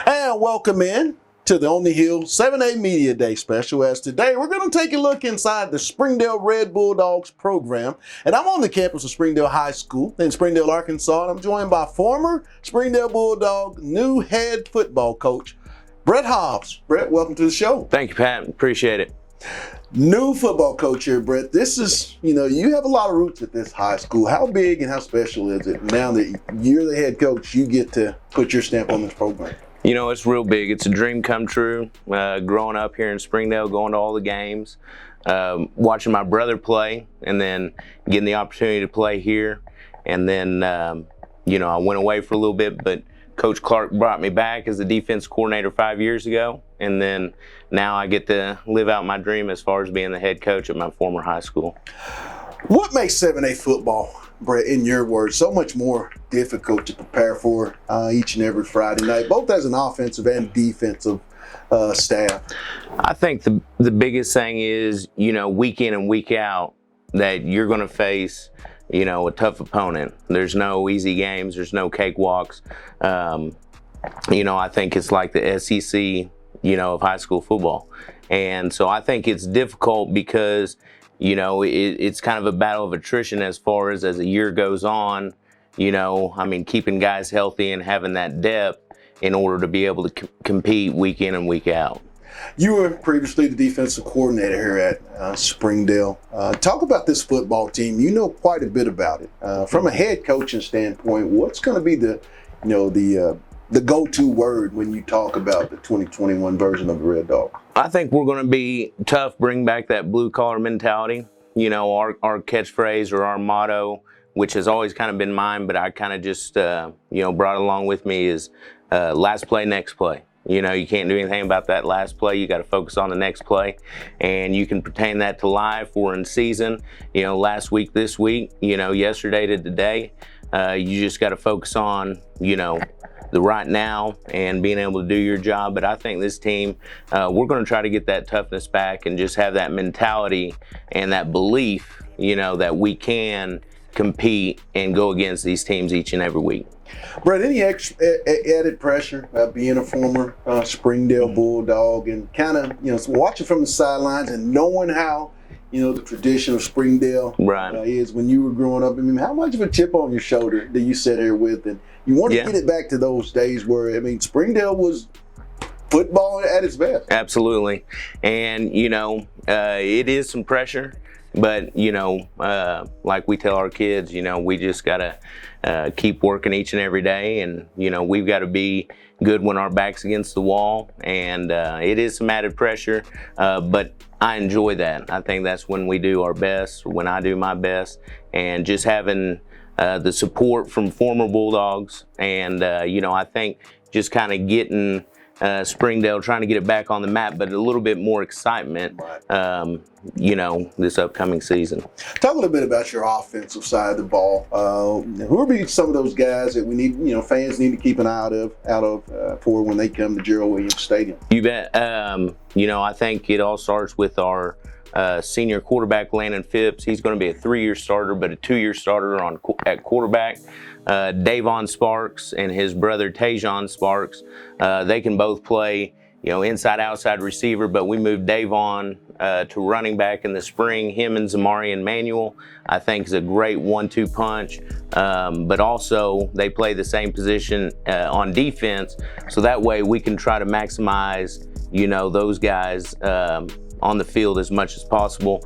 And welcome in to the On the Hill 7A Media Day special, as today we're going to take a look inside the Springdale Red Bulldogs program. And I'm on the campus of Springdale High School in Springdale, Arkansas, and I'm joined by former Springdale Bulldog new head football coach, Brett Hobbs. Brett, welcome to the show. Thank you, Pat. Appreciate it. New football coach here, Brett. This is, you have a lot of roots at this high school. How big and how special is it now that you're the head coach, you get to put your stamp on this program? You know, it's real big. It's a dream come true. Growing up here in Springdale, going to all the games, watching my brother play, and then getting the opportunity to play here. And then, I went away for a little bit, but Coach Clark brought me back as the defense coordinator 5 years ago. And then now I get to live out my dream as far as being the head coach at my former high school. What makes 7A football, Brett, in your words, so much more difficult to prepare for each and every Friday night, both as an offensive and defensive staff? I think the biggest thing is, week in and week out, that you're going to face, a tough opponent. There's no easy games. There's no cakewalks. I think it's like the SEC, of high school football. And so I think it's difficult because it's kind of a battle of attrition as far as the year goes on, keeping guys healthy and having that depth in order to be able to compete week in and week out. You were previously the defensive coordinator here at Springdale. Talk about this football team. You know quite a bit about it. From a head coaching standpoint, what's going to be the go-to word when you talk about the 2021 version of the Red Dog? I think we're going to be tough, bring back that blue-collar mentality. Our catchphrase or our motto, which has always kind of been mine, but I kind of just, brought along with me is last play, next play. You can't do anything about that last play. You got to focus on the next play, and you can pertain that to live or in season. Last week, this week, yesterday to today. You just got to focus on, the right now and being able to do your job. But I think this team, we're going to try to get that toughness back and just have that mentality and that belief, that we can compete and go against these teams each and every week. Brett, any added pressure being a former Springdale Bulldog and kind of, watching from the sidelines and knowing how, the tradition of Springdale is when you were growing up? I mean, how much of a chip on your shoulder do you sit here with? And you want to get it back to those days where, Springdale was football at its best. Absolutely. And, it is some pressure. But, like we tell our kids, we just got to keep working each and every day. And, we've got to be good when our back's against the wall. And it is some added pressure, but I enjoy that. I think that's when we do our best, when I do my best. And just having the support from former Bulldogs. And, I think just kind of getting Springdale, trying to get it back on the map, but a little bit more excitement, this upcoming season. Talk a little bit about your offensive side of the ball. Who are some of those guys that we need, fans need to keep an eye out of for when they come to Gerald Williams Stadium? You bet. I think it all starts with our senior quarterback, Landon Phipps. He's going to be a 3-year starter, but a 2-year starter at quarterback. Davon Sparks and his brother Davon Sparks, they can both play, inside, outside receiver, but we moved Davon to running back in the spring. Him and Zamarian Manuel, I think, is a great 1-2 punch, but also they play the same position on defense, so that way we can try to maximize, those guys on the field as much as possible.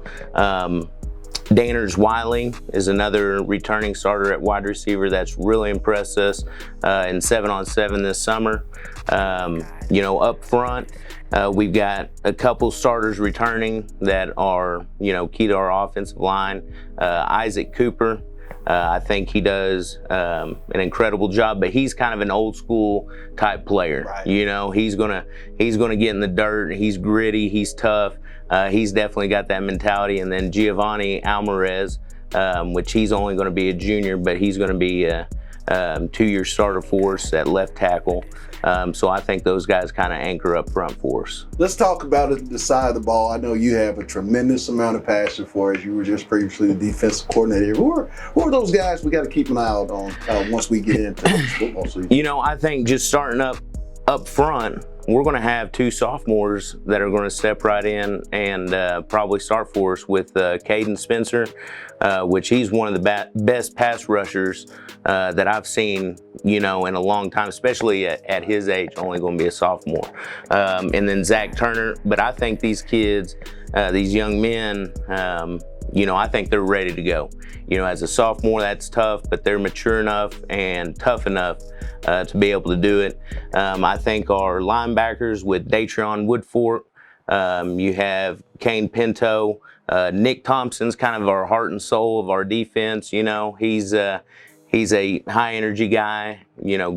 Danners Wiley is another returning starter at wide receiver that's really impressed us in 7-on-7 this summer. Up front, we've got a couple starters returning that are, key to our offensive line. Isaac Cooper, I think he does an incredible job, but he's kind of an old school type player. Right. He's gonna get in the dirt. He's gritty. He's tough. He's definitely got that mentality. And then Giovanni Alvarez, which he's only going to be a junior, but he's going to be a 2-year starter for us at left tackle. So I think those guys kind of anchor up front for us. Let's talk about the side of the ball. I know you have a tremendous amount of passion for it. You were just previously the defensive coordinator. Who are those guys we got to keep an eye out on once we get into this football season? I think just starting up up front, we're going to have 2 sophomores that are going to step right in and probably start for us with Caden Spencer, which he's one of the best pass rushers that I've seen, in a long time, especially at his age, only going to be a sophomore. And then Zach Turner. But I think these kids, these young men, I think they're ready to go. As a sophomore, that's tough, but they're mature enough and tough enough to be able to do it. I think our linebackers with Datrion Woodfork, you have Kane Pinto, Nick Thompson's kind of our heart and soul of our defense. He's a high energy guy,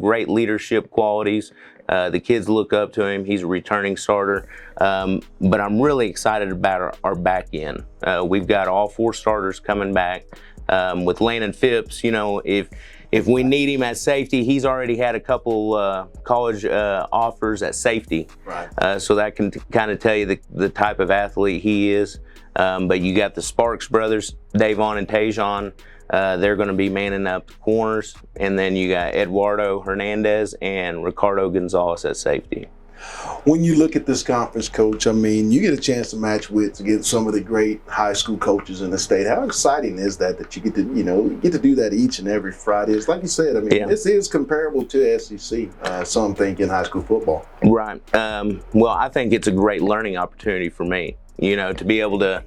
great leadership qualities. The kids look up to him. He's a returning starter. But I'm really excited about our back end. We've got all 4 starters coming back. With Landon Phipps, if we need him at safety, he's already had a couple college offers at safety. Right. So that can kind of tell you the type of athlete he is. But you got the Sparks brothers, Davon and Tajon. They're going to be manning up the corners. And then you got Eduardo Hernandez and Ricardo Gonzalez at safety. When you look at this conference, Coach, you get a chance to match with against some of the great high school coaches in the state. How exciting is that you get to do that each and every Friday? It's like you said, This is comparable to SEC, some think, in high school football. Right. Well, I think it's a great learning opportunity for me. To be able to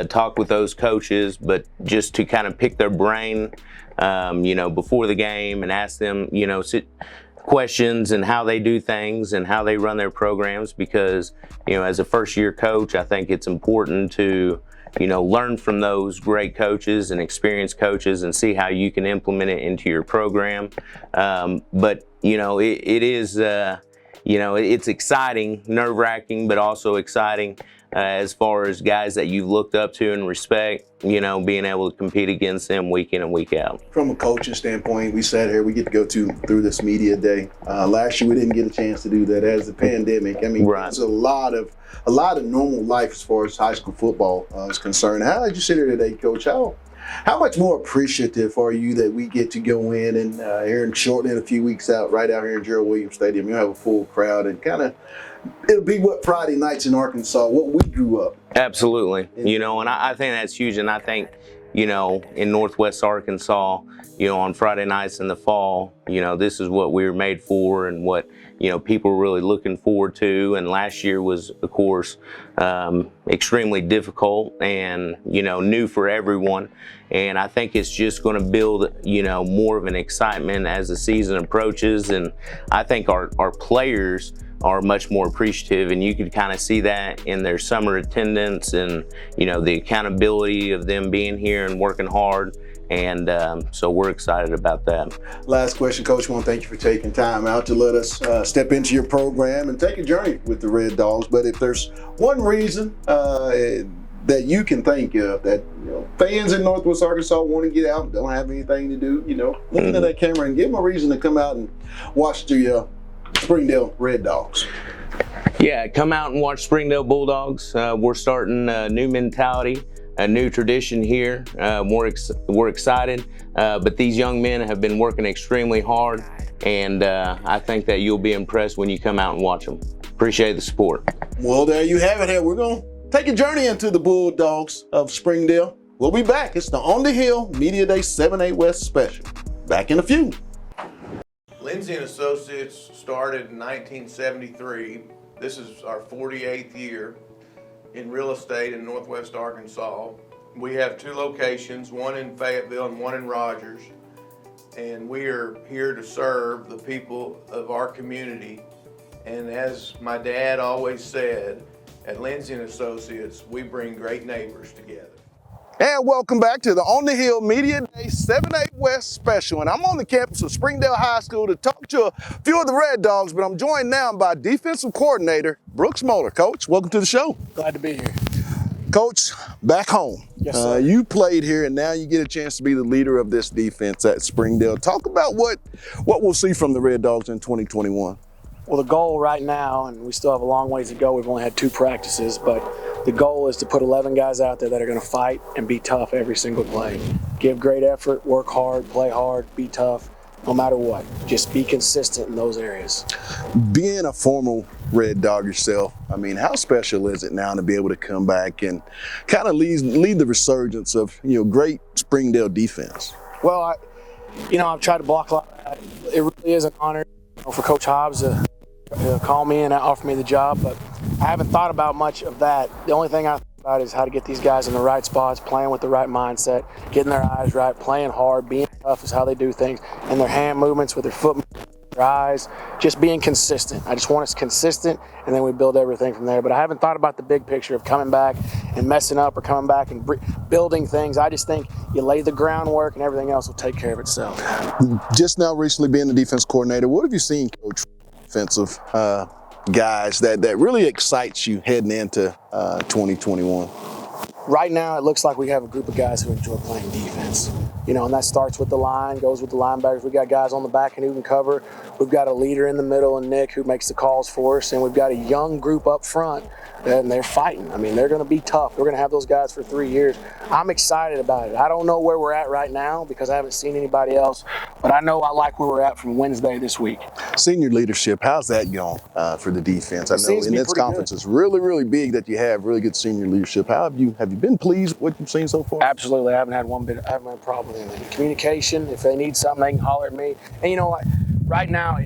talk with those coaches, but just to kind of pick their brain, before the game and ask them, questions and how they do things and how they run their programs. Because, as a first-year coach, I think it's important to, learn from those great coaches and experienced coaches and see how you can implement it into your program. But, it is, it's exciting, nerve-wracking, but also exciting. As far as guys that you've looked up to and respect, being able to compete against them week in and week out. From a coaching standpoint, we sat here, we get to go through this media day. Last year we didn't get a chance to do that as the pandemic. Right. There's a lot of normal life as far as high school football is concerned. How did you sit here today, Coach? How much more appreciative are you that we get to go in and here in shortly in a few weeks out, right out here in Gerald Williams Stadium, you'll have a full crowd and kind of it'll be what Friday nights in Arkansas, what we grew up. Absolutely. And I think that's huge. And I think, in Northwest Arkansas, on Friday nights in the fall, this is what we were made for and what, people were really looking forward to. And last year was, of course, extremely difficult and, new for everyone. And I think it's just going to build, more of an excitement as the season approaches. And I think our players are much more appreciative, and you can kind of see that in their summer attendance and, the accountability of them being here and working hard. And so we're excited about that. Last question, Coach. I want to thank you for taking time out to let us step into your program and take a journey with the Red Dogs. But if there's one reason that you can think of that fans in Northwest Arkansas want to get out and don't have anything to do, looking at that camera and give them a reason to come out and watch the Springdale Red Dogs. Yeah, come out and watch Springdale Bulldogs. We're starting a new mentality, a new tradition here. We're excited, but these young men have been working extremely hard, and I think that you'll be impressed when you come out and watch them. Appreciate the support. Well, there you have it. Here we're going to take a journey into the Bulldogs of Springdale. We'll be back. It's the On the Hill Media Day 7-8 West special. Back in a few. Lindsay & Associates started in 1973. This is our 48th year in real estate in Northwest Arkansas. We have 2 locations, one in Fayetteville and one in Rogers. And we are here to serve the people of our community. And as my dad always said, at Lindsay & Associates, we bring great neighbors together. And welcome back to the On the Hill Media Day 7-8 West special. And I'm on the campus of Springdale High School to talk to a few of the Red Dogs, but I'm joined now by defensive coordinator Brooks Moeller. Coach, welcome to the show. Glad to be here. Coach, back home. Yes, sir. You played here, and now you get a chance to be the leader of this defense at Springdale. Talk about what we'll see from the Red Dogs in 2021. Well, the goal right now, and we still have a long ways to go, we've only had 2 practices, but the goal is to put 11 guys out there that are going to fight and be tough every single play. Give great effort, work hard, play hard, be tough, no matter what. Just be consistent in those areas. Being a former Red Dog yourself, I mean, how special is it now to be able to come back and kind of lead the resurgence of, great Springdale defense? Well, I've tried to block a lot of that. It really is an honor for Coach Hobbs to call me and offer me the job, but I haven't thought about much of that. The only thing I think about is how to get these guys in the right spots, playing with the right mindset, getting their eyes right, playing hard, being tough is how they do things, and their hand movements with their foot movements, their eyes, just being consistent. I just want us consistent, and then we build everything from there. But I haven't thought about the big picture of coming back and messing up or coming back and building things. I just think you lay the groundwork and everything else will take care of itself. Just now recently being the defense coordinator, what have you seen, Coach, defensive guys that really excites you heading into 2021? Right now, it looks like we have a group of guys who enjoy playing defense. And that starts with the line, goes with the linebackers. We got guys on the back end who can cover. We've got a leader in the middle, and Nick, who makes the calls for us. And we've got a young group up front, and they're fighting. I mean, they're going to be tough. We're going to have those guys for 3 years. I'm excited about it. I don't know where we're at right now because I haven't seen anybody else, but I know I like where we're at from Wednesday this week. Senior leadership, how's that going for the defense? I know in this conference it's really, really big that you have really good senior leadership. How have you been pleased with what you've seen so far? Absolutely. I haven't had a problem with anything. Communication, if they need something, they can holler at me. And right now,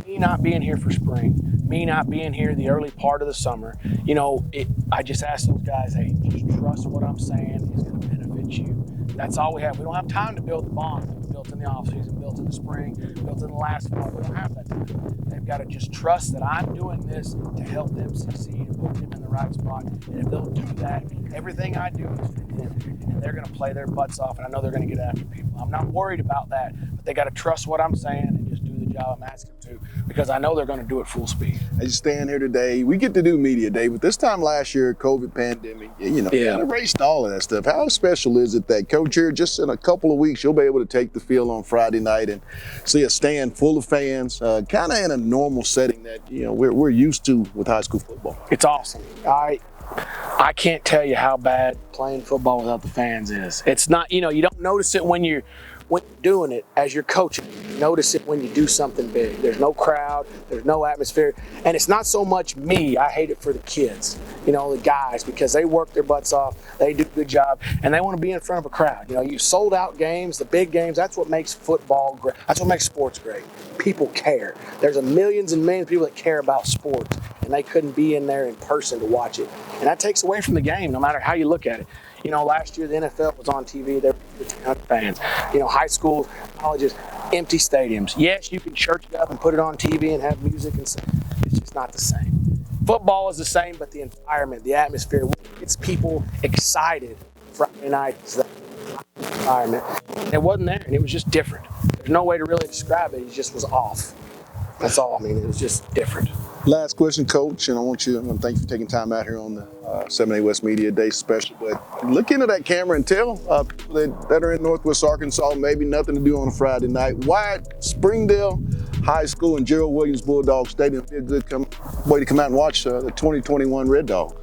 me not being here for spring, me not being here the early part of the summer, I just ask those guys, hey, just trust what I'm saying is going to benefit you. That's all we have. We don't have time to build the bond that we built in the offseason, built in the spring, built in the last fall. We don't have that time. They've got to just trust that I'm doing this to help them succeed and put them in the right spot. And if they'll do that, everything I do is for them. And they're going to play their butts off, and I know they're going to get after people. I'm not worried about that, but they got to trust what I'm saying and just do the job I'm asking them to, because I know they're going to do it full speed. As you stand here today, we get to do media day, but this time last year, COVID pandemic, kind of erased all of that stuff. How special is it that, Coach, here just in a couple of weeks, you'll be able to take the field on Friday night and see a stand full of fans, kind of in a normal setting that, we're used to with high school football? It's awesome. I can't tell you how bad playing football without the fans is. It's not, you don't notice it when you're doing it as you're coaching. You notice it when you do something big. There's no crowd, there's no atmosphere. And it's not so much me, I hate it for the kids, the guys, because they work their butts off, they do a good job, and they want to be in front of a crowd. You sold out games, the big games, that's what makes football great. That's what makes sports great. People care. There's millions and millions of people that care about sports, and they couldn't be in there in person to watch it. And that takes away from the game, no matter how you look at it. Last year the NFL was on TV, there were 1,500 fans. High schools, colleges, empty stadiums. Yes, you can church it up and put it on TV and have music and stuff. It's just not the same. Football is the same, but the environment, the atmosphere, it's people excited Friday night. It's the environment. And it wasn't there, and it was just different. There's no way to really describe it. It just was off. That's all. It was just different. Last question, Coach, and I want to thank you for taking time out here on the 7A West Media Day special. But look into that camera and tell people that are in Northwest Arkansas, maybe nothing to do on a Friday night, why Springdale High School and Gerald Williams Bulldog Stadium would be a good way to come out and watch the 2021 Red Dog.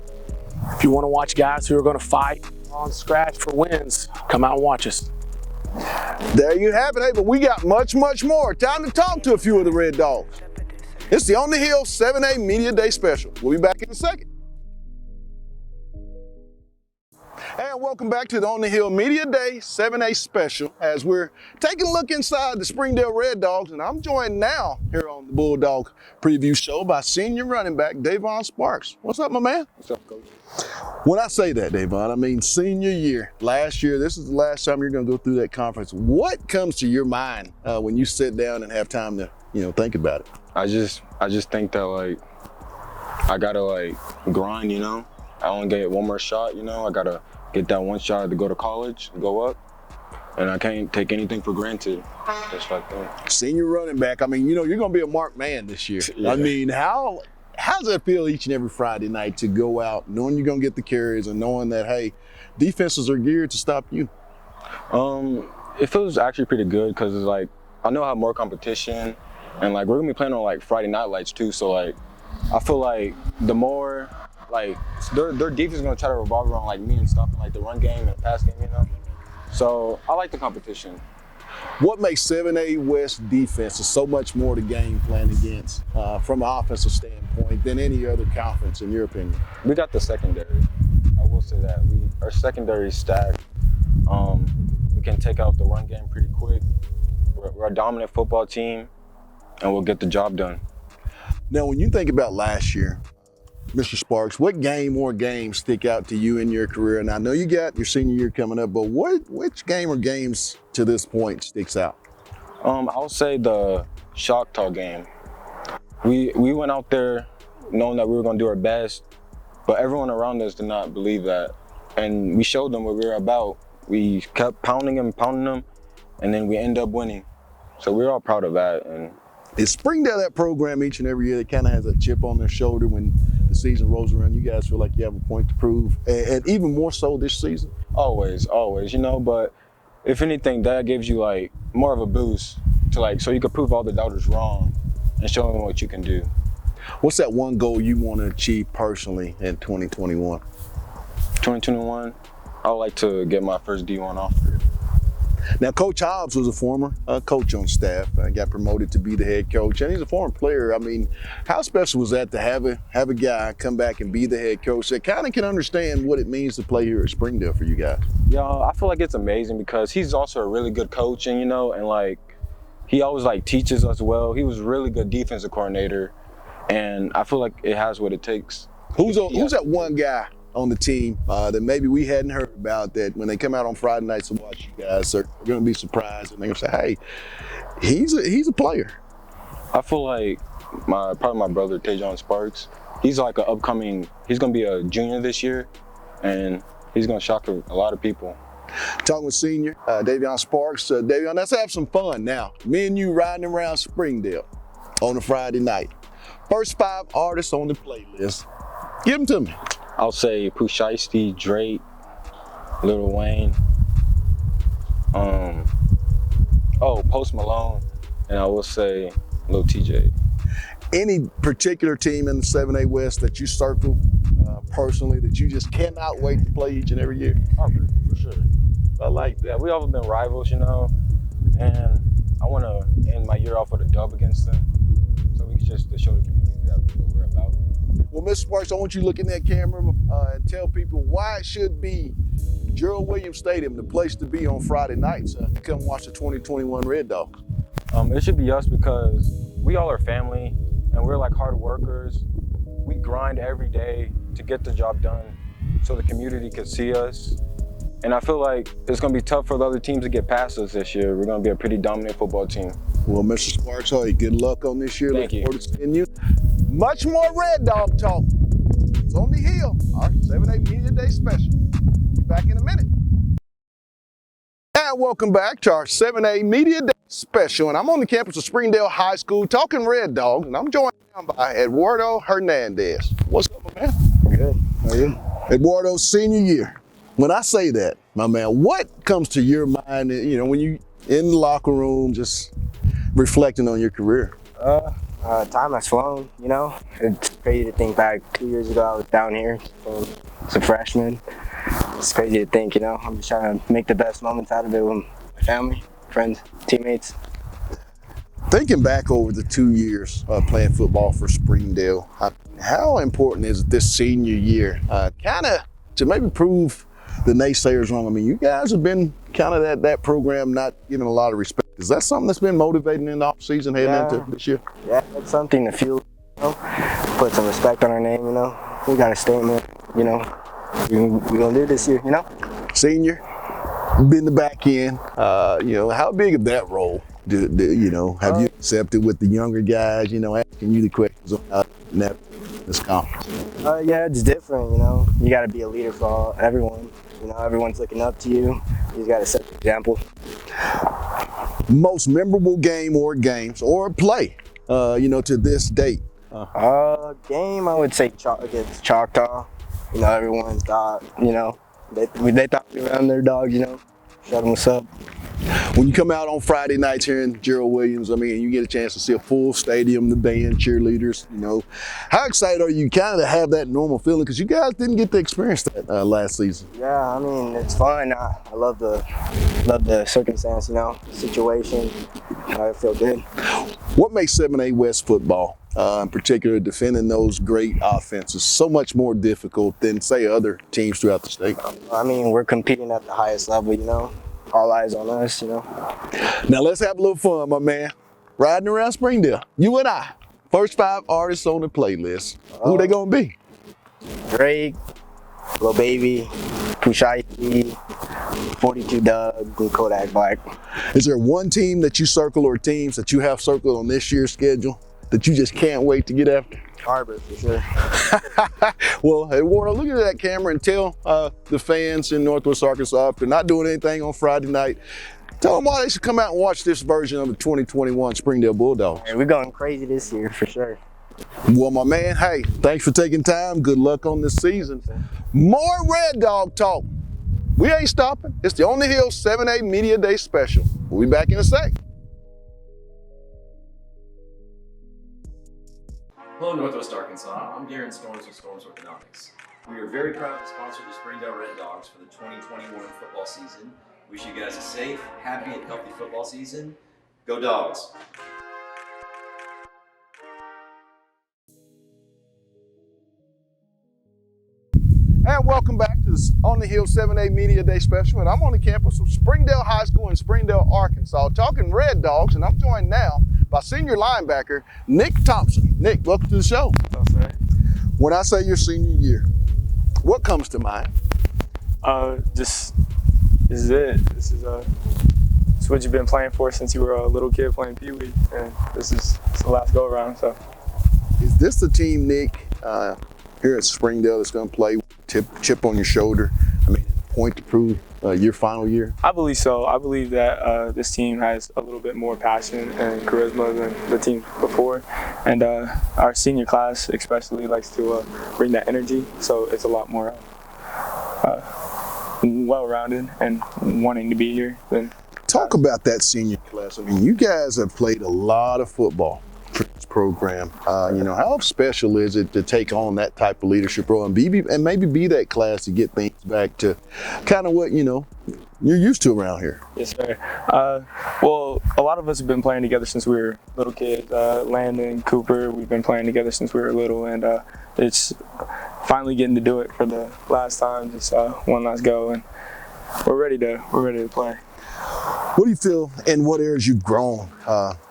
If you want to watch guys who are going to fight on scratch for wins, come out and watch us. There you have it. Hey, but we got much, much more. Time to talk to a few of the Red Dogs. It's the On the Hill 7A Media Day special. We'll be back in a second. And welcome back to the On the Hill Media Day 7A special as we're taking a look inside the Springdale Red Dogs. And I'm joined now here on the Bulldog Preview Show by senior running back Davon Sparks. What's up, my man? What's up, Coach? When I say that, Davon, I mean senior year. Last year, this is the last time you're going to go through that conference. What comes to your mind when you sit down and have time to, think about it? I just think that I gotta grind, I only get one more shot, I gotta get that one shot to go to college, go up, and I can't take anything for granted. Just like that. Senior running back, you're gonna be a marked man this year. Yeah. How's that feel each and every Friday night to go out knowing you're gonna get the carries and knowing that, hey, defenses are geared to stop you? It feels actually pretty good because it's I know I have more competition. And we're gonna be playing on Friday night lights too, so I feel the more their defense is gonna try to revolve around me and stopping the run game and pass game, So I like the competition. What makes 7A West defense so much more to game plan against from an offensive standpoint than any other conference, in your opinion? We got the secondary. I will say that. Our secondary is stacked. We can take out the run game pretty quick. We're a dominant football team, and we'll get the job done. Now, when you think about last year, Mr. Sparks, what game or games stick out to you in your career? And I know you got your senior year coming up, but which game or games to this point sticks out? I'll say the Choctaw game. We went out there knowing that we were going to do our best, but everyone around us did not believe that. And we showed them what we were about. We kept pounding them, and then we end up winning. So we're all proud of that. And is Springdale that program each and every year that kind of has a chip on their shoulder when the season rolls around? You guys feel like you have a point to prove, and even more so this season? Always, but if anything, that gives you like more of a boost to so you can prove all the doubters wrong and show them what you can do. What's that one goal you want to achieve personally in 2021? 2021, I would like to get my first D1 offer. Now, Coach Hobbs was a former coach on staff, got promoted to be the head coach, and he's a former player. I mean, how special was that to have a guy come back and be the head coach that kind of can understand what it means to play here at Springdale for you guys? Yeah, I feel like it's amazing because he's also a really good coach, and he always teaches us well. He was a really good defensive coordinator, and I feel like it has what it takes. Who's that one guy on the team that maybe we hadn't heard about, that when they come out on Friday nights to watch you guys, they're going to be surprised and they're going to say, hey, he's a player? I feel like probably my brother, Davon Sparks. He's he's going to be a junior this year, and he's going to shock a lot of people. Talking with senior Davon Sparks. Davon, let's have some fun now. Me and you riding around Springdale on a Friday night. First 5 artists on the playlist. Give them to me. I'll say Pooh Shiesty, Drake, Lil Wayne, Post Malone, and I will say Lil TJ. Any particular team in the 7A West that you circle personally that you just cannot wait to play each and every year? Aubrey, for sure. I like that. We all been rivals, and I want to end my year off with a dub against them, so we can just to show the community that what we're about. Well, Mr. Sparks, I want you to look in that camera and tell people why it should be Gerald Williams Stadium, the place to be on Friday nights. Come watch the 2021 Red Dogs. It should be us because we all are family, and we're hard workers. We grind every day to get the job done so the community can see us. And I feel like it's going to be tough for the other teams to get past us this year. We're going to be a pretty dominant football team. Well, Mr. Sparks, good luck on this year. Thank you. Look forward to seeing you. Much more Red Dog talk. It's on the hill. Our 7A Media Day special. Be back in a minute. And welcome back to our 7A Media Day special. And I'm on the campus of Springdale High School talking Red Dogs. And I'm joined by Eduardo Hernandez. What's up, my man? Good. How are you? Eduardo's senior year. When I say that, my man, what comes to your mind, when you in the locker room just reflecting on your career? Time has flown, It's crazy to think back 2 years ago I was down here as a freshman. It's crazy to think, I'm just trying to make the best moments out of it with my family, friends, teammates. Thinking back over the 2 years playing football for Springdale, how important is this senior year kind of to maybe prove the naysayers wrong? I mean, you guys have been kind of that program not given a lot of respect. Is that something that's been motivating in the offseason heading into this year? Yeah, it's something to fuel, put some respect on our name, We got a statement, we're going to do this year, Senior, been the back end, how big of that role have you accepted with the younger guys, asking you the questions on this conference? Yeah, it's different, You got to be a leader for everyone. Everyone's looking up to you. You just got to set the example. Most memorable game or games or play, to this date? Game, I would say against Choctaw. Everyone thought, they thought we were underdogs, showed them what's up. When you come out on Friday nights here in Gerald Williams, I mean, you get a chance to see a full stadium, the band, cheerleaders, you know. How excited are you kind of to have that normal feeling? Because you guys didn't get to experience that last season. Yeah, I mean, it's fun. I love the circumstance, you know, the situation. I feel good. What makes 7A West football, in particular, defending those great offenses, so much more difficult than, say, other teams throughout the state? I mean, we're competing at the highest level, you know. All eyes on us, you know. Now let's have a little fun, my man. Riding around Springdale, you and I. First 5 artists on the playlist. Who they gonna be? Drake, Lil Baby, Pusha T, 42 Doug, and Kodak Black. Is there one team that you circle or teams that you have circled on this year's schedule that you just can't wait to get after? Harbor, for sure. Well, Eduardo, look at that camera and tell the fans in Northwest Arkansas, if they're not doing anything on Friday night, tell them why they should come out and watch this version of the 2021 Springdale Bulldogs. Hey, we're going crazy this year, for sure. Well, my man, hey, thanks for taking time. Good luck on this season. More Red Dog talk. We ain't stopping. It's the On the Hill 7A Media Day special. We'll be back in a sec. Hello, Northwest Arkansas. I'm Darren Storms with Storms Orthodontics. We are very proud to sponsor the Springdale Red Dogs for the 2021 football season. Wish you guys a safe, happy, and healthy football season. Go Dogs! And welcome back to this On the Hill 7A Media Day special. And I'm on the campus of Springdale High School in Springdale, Arkansas, talking Red Dogs. And I'm joined now by senior linebacker Nick Thompson. Nick, welcome to the show. When I say your senior year, what comes to mind? This is it. This is what you've been playing for since you were a little kid playing Pee Wee, and this is the last go around. So, is this the team, Nick, here at Springdale that's going to play chip on your shoulder? I mean, point to prove your final year? I believe so. I believe that this team has a little bit more passion and charisma than the teams before, and our senior class especially likes to bring that energy. So it's a lot more well-rounded and wanting to be here. Talk about that senior class. I mean, you guys have played a lot of football for this program. You know, how special is it to take on that type of leadership role and maybe be that class to get things back to kind of what, you know, you're used to around here? Yes, sir. Well, a lot of us have been playing together since we were little kids. Landon, Cooper, we've been playing together since we were little, and it's finally getting to do it for the last time. Just one last go, and we're ready to play. What do you feel in what areas you've grown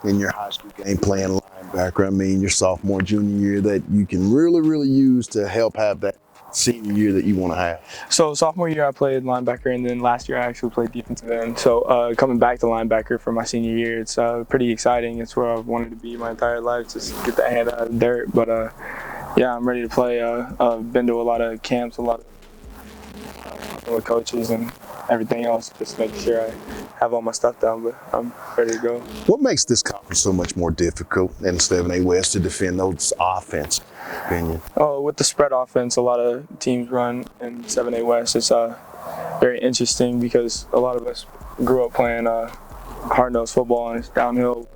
in your high school game playing linebacker? I mean, your sophomore, junior year that you can really use to help have that senior year that you want to have? So sophomore year I played linebacker, and then last year I actually played defensive end. So coming back to linebacker for my senior year, it's pretty exciting. It's where I've wanted to be my entire life, just get the hand out of the dirt. But yeah, I'm ready to play. I've been to a lot of camps, a lot of with coaches and everything else, just making sure I have all my stuff down, but I'm ready to go. What makes this conference so much more difficult than 7A West to defend those offense, in your opinion? Oh, with the spread offense, a lot of teams run in 7A West. It's very interesting because a lot of us grew up playing hard-nosed football, and it's downhill.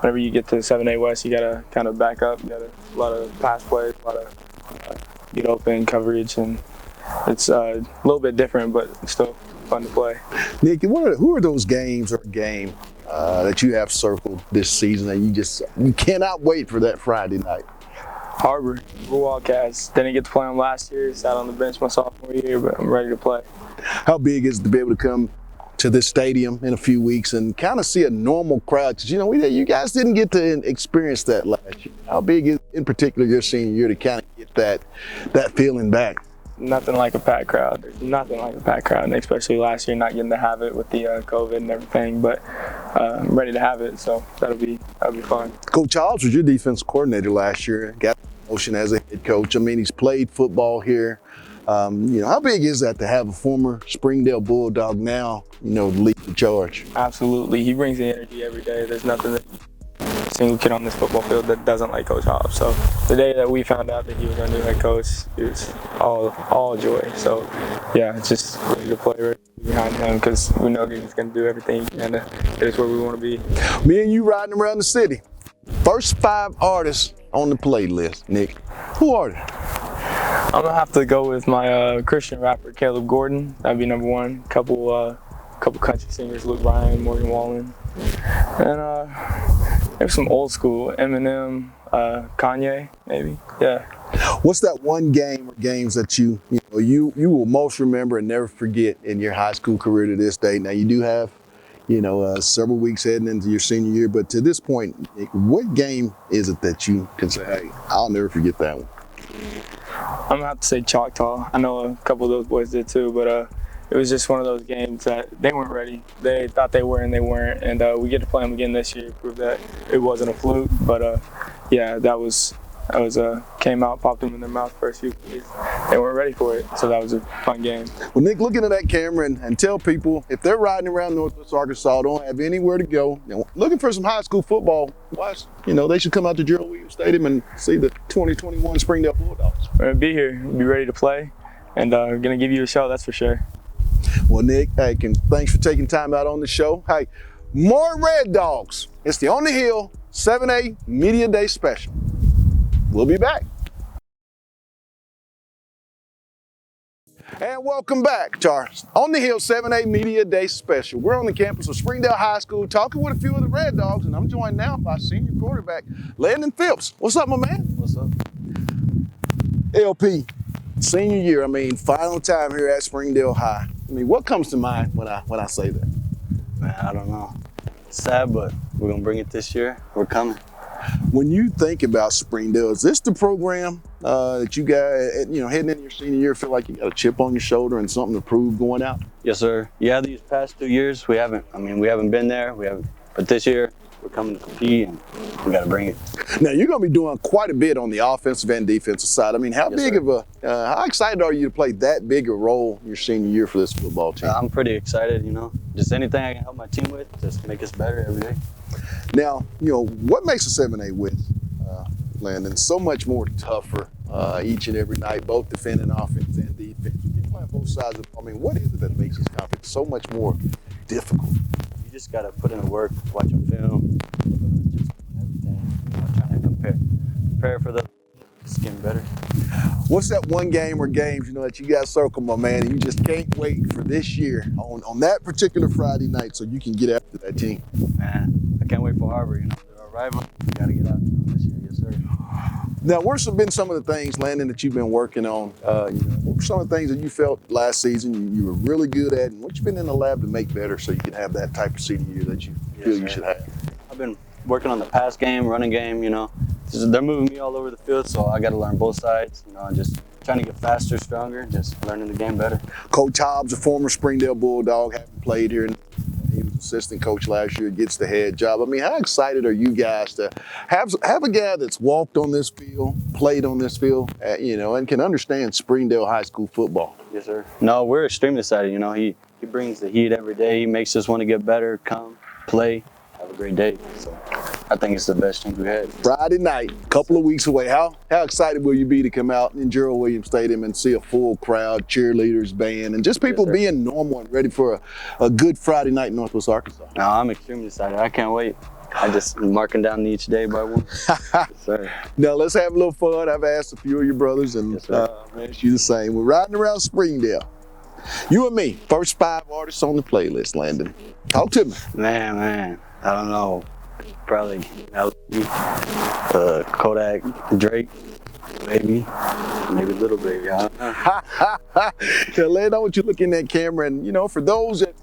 Whenever you get to 7A West, you gotta kind of back up. You gotta a lot of pass plays, a lot of get open coverage, and it's a little bit different, but it's still fun to play. Nick, who are those games or game that you have circled this season that you cannot wait for that Friday night? Harbor, Wildcats. Didn't get to play them last year. Sat on the bench my sophomore year, but I'm ready to play. How big is it to be able to come to this stadium in a few weeks and kind of see a normal crowd? Because, you know, you guys didn't get to experience that last year. How big is, in particular, your senior year to kind of get that feeling back? Nothing like a packed crowd. There's nothing like a packed crowd, and especially last year not getting to have it with the COVID and everything. But I'm ready to have it, so that'll be fun. Coach Hobbs was your defense coordinator last year. Got promotion as a head coach. I mean, he's played football here. You know, how big is that to have a former Springdale Bulldog now, you know, lead the charge? Absolutely. He brings the energy every day. There's nothing that single kid on this football field that doesn't like Coach Hobbs. So the day that we found out that he was our new head coach, it was all joy. So yeah, it's just ready to play right behind him because we know he's going to do everything he can to get us where we want to be. Me and you riding around the city. First 5 artists on the playlist, Nick. Who are they? I'm gonna have to go with my Christian rapper Caleb Gordon. That'd be number 1. Couple country singers, Luke Bryan, Morgan Wallen, and there's some old school Eminem, Kanye, maybe. Yeah. What's that one game or games that you will most remember and never forget in your high school career to this day? Now you do have, several weeks heading into your senior year, but to this point, Nick, what game is it that you can say, hey, I'll never forget that one? I'm gonna have to say Choctaw. I know a couple of those boys did too, but it was just one of those games that they weren't ready. They thought they were and they weren't, and we get to play them again this year to prove that it wasn't a fluke. But yeah, that was came out, popped them in their mouth first few plays. They weren't ready for it, so that was a fun game. Well, Nick, look into that camera and tell people if they're riding around Northwest Arkansas, don't have anywhere to go, looking for some high school football, watch, they should come out to Gerald Williams Stadium and see the 2021 Springdale Bulldogs. We're gonna be here, be ready to play, and gonna give you a show, that's for sure. Well, Nick, hey, thanks for taking time out on the show. Hey, more Red Dogs. It's the On the Hill 7A Media Day Special. We'll be back. And welcome back to our On the Hill 7A Media Day Special. We're on the campus of Springdale High School talking with a few of the Red Dogs, and I'm joined now by senior quarterback Landon Phipps. What's up, my man? What's up? LP, senior year, final time here at Springdale High. What comes to mind when I say that? Man, I don't know. It's sad, but we're gonna bring it this year. We're coming. When you think about Springdale, is this the program that you guys, heading into your senior year, feel like you got a chip on your shoulder and something to prove going out? Yes, sir. Yeah, these past 2 years, we haven't been there. But this year, we're coming to compete, and we got to bring it. Now, you're going to be doing quite a bit on the offensive and defensive side. How excited are you to play that big a role your senior year for this football team? I'm pretty excited, Just anything I can help my team with, just make us better every day. Now, what makes a 7A win, Landon, so much more tougher each and every night, both defending offense and defense. You're playing both sides of it. What is it that makes this conference so much more difficult? You just got to put in the work, watch them film, just everything. Trying to prepare for just getting better. What's that one game or games, that you guys circle, my man, and you just can't wait for this year on that particular Friday night so you can get after that team? Man, I can't wait for Harbor, They're our rival. We got to get out there this year, yes, sir. Now, what's been some of the things, Landon, that you've been working on? What were some of the things that you felt last season you were really good at, and what you've been in the lab to make better so you can have that type of senior year that you feel you should have? I've been working on the pass game, running game, They're moving me all over the field, so I got to learn both sides, just trying to get faster, stronger, just learning the game better. Coach Hobbs, a former Springdale Bulldog, having played here, he was assistant coach last year, gets the head job. How excited are you guys to have a guy that's walked on this field, played on this field, and can understand Springdale High School football? Yes, sir. No, we're extremely excited. He brings the heat every day. He makes us want to get better, come, play, have a great day. So I think it's the best thing we had. Friday night, a couple of weeks away. How excited will you be to come out in Gerald Williams Stadium and see a full crowd, cheerleaders, band, and just people being normal and ready for a good Friday night in Northwest Arkansas? No, I'm extremely excited. I can't wait. I just marking down each day by one. Yes, sir. Now let's have a little fun. I've asked a few of your brothers, and I'll ask you the same. We're riding around Springdale. You and me, first 5 artists on the playlist, Landon. Talk to me. Man, I don't know. Probably Kodak, Drake, maybe Little Baby. I don't know. Landon, I want you to look in that camera, and for those that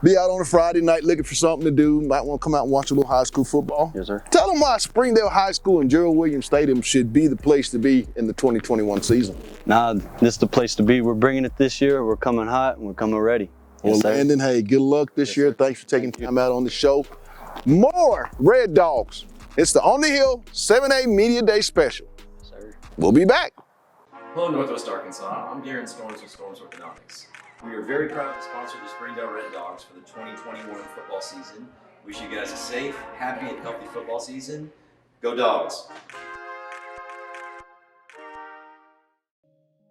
be out on a Friday night looking for something to do, might want to come out and watch a little high school football. Yes, sir. Tell them why Springdale High School and Gerald Williams Stadium should be the place to be in the 2021 season. Nah, this is the place to be. We're bringing it this year. We're coming hot and we're coming ready. Well, Landon, hey, good luck this year. Thanks for taking time out on the show. More Red Dogs. It's the On the Hill 7A Media Day Special. Yes, sir. We'll be back. Hello, Northwest Arkansas. I'm Darren Storms with Storms Orthodontics. We are very proud to sponsor the Springdale Red Dogs for the 2021 football season. Wish you guys a safe, happy, and healthy football season. Go Dogs!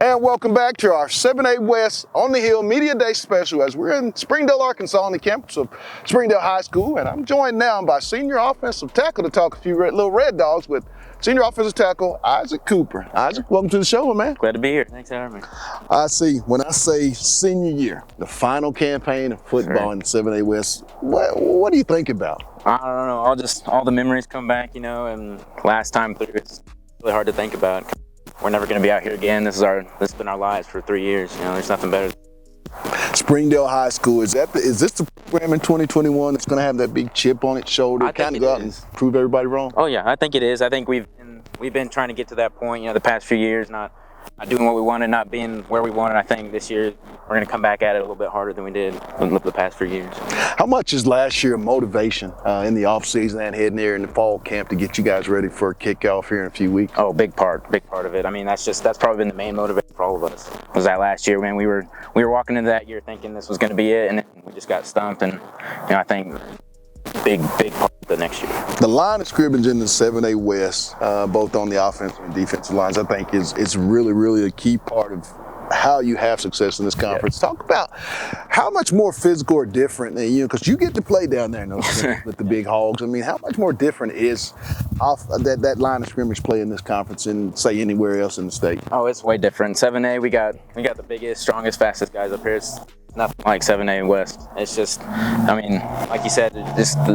And welcome back to our 7A West on the Hill Media Day special as we're in Springdale, Arkansas on the campus of Springdale High School. And I'm joined now by senior offensive tackle to talk a few little Red Dogs with senior offensive tackle Isaac Cooper. Isaac, welcome to the show, my man. Glad to be here. Thanks for having me. I see, when I say senior year, the final campaign of football in 7A West, what do you think about? I don't know, all the memories come back, and last time through, it's really hard to think about. We're never going to be out here again. This has been our lives for 3 years. There's nothing better. Springdale High School, is this the program in 2021 that's going to have that big chip on its shoulder, kind of go out and prove everybody wrong? Oh yeah, I think it is. I think we've been trying to get to that point. The past few years, not doing what we wanted, not being where we wanted. I think this year we're going to come back at it a little bit harder than we did the past few years. How much is last year motivation in the off season and heading there in the fall camp to get you guys ready for a kickoff here in a few weeks? Oh, big part of it. I mean, that's probably been the main motivator for all of us. Was that last year, man? We were walking into that year thinking this was going to be it, and then we just got stumped. And I think big part of the next year. The line of scrimmage in the 7A West, both on the offensive and defensive lines, I think is really, really a key part of how you have success in this conference. Talk about how much more physical or different, because you get to play down there with the big hogs. I mean, how much more different is off that line of scrimmage play in this conference than, say, anywhere else in the state? Oh, it's way different. 7A, we got the biggest, strongest, fastest guys up here. It's nothing like 7A West. It's just, I mean, like you said,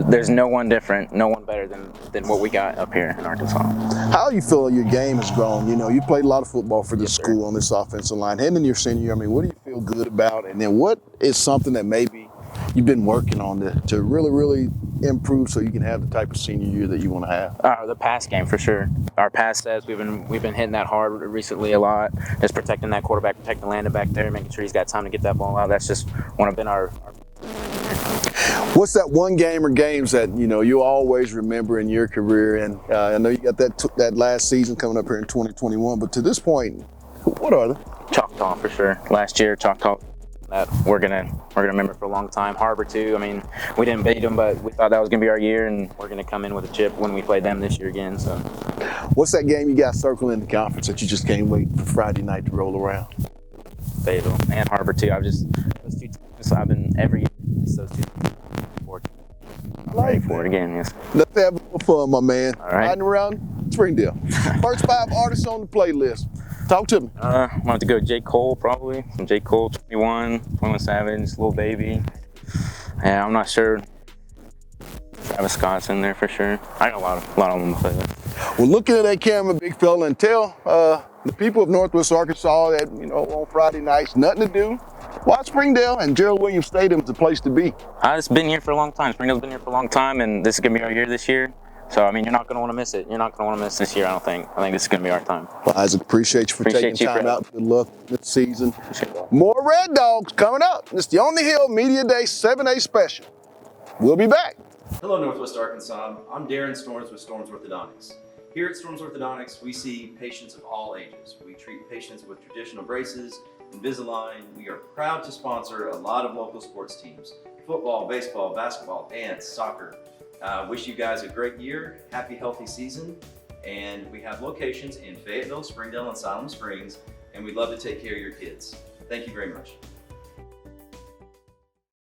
there's no one different, no one better than what we got up here in Arkansas. How you feel your game has grown? You played a lot of football for this school on this offensive line. Heading your senior year, I mean, what do you feel good about? And then what is something that maybe you've been working on to really, really improve so you can have the type of senior year that you want to have? The pass game, for sure. Our pass sets, we've been hitting that hard recently a lot. Just protecting that quarterback, protecting Landon back there, making sure he's got time to get that ball out. That's just been our What's that one game or games that you'll always remember in your career? And I know you got that last season coming up here in 2021, but to this point, what are they? Choctaw, for sure. Last year, Choctaw, that we're gonna remember for a long time. Harbor too. I mean, we didn't beat them, but we thought that was gonna be our year, and we're gonna come in with a chip when we play them this year again. So, what's that game you got circling in the conference that you just can't wait for Friday night to roll around? Fayetteville and Harbor too. Those two teams, I've been every year. It's those two. Like for it again, yes. Let's have a little fun, my man. All right. Riding around Springdale. First 5 artists on the playlist. Talk to me. I'm gonna have to go J. Cole, probably. Some J. Cole, 21 Savage, Lil Baby. Yeah, I'm not sure. Travis Scott's in there for sure. I got a lot of them on the playlist. Well, looking at that camera, big fella, and tell the people of Northwest Arkansas that, on Friday nights, nothing to do. Watch Springdale, and Gerald Williams Stadium is the place to be. It's been here for a long time. Springdale's been here for a long time, and this is going to be our year this year. So, I mean, you're not going to want to miss it. You're not going to want to miss this year, I don't think. I think this is going to be our time. Well, Isaac, appreciate you for taking time out. Good luck this season. More Red Dogs coming up. It's the On the Hill Media Day 7A special. We'll be back. Hello, Northwest Arkansas. I'm Darren Storms with Storms Orthodontics. Here at Storms Orthodontics, we see patients of all ages. We treat patients with traditional braces, Invisalign. We are proud to sponsor a lot of local sports teams: football, baseball, basketball, dance, soccer. Wish you guys a great year, happy, healthy season. And we have locations in Fayetteville, Springdale, and Siloam Springs, and we'd love to take care of your kids. Thank you very much.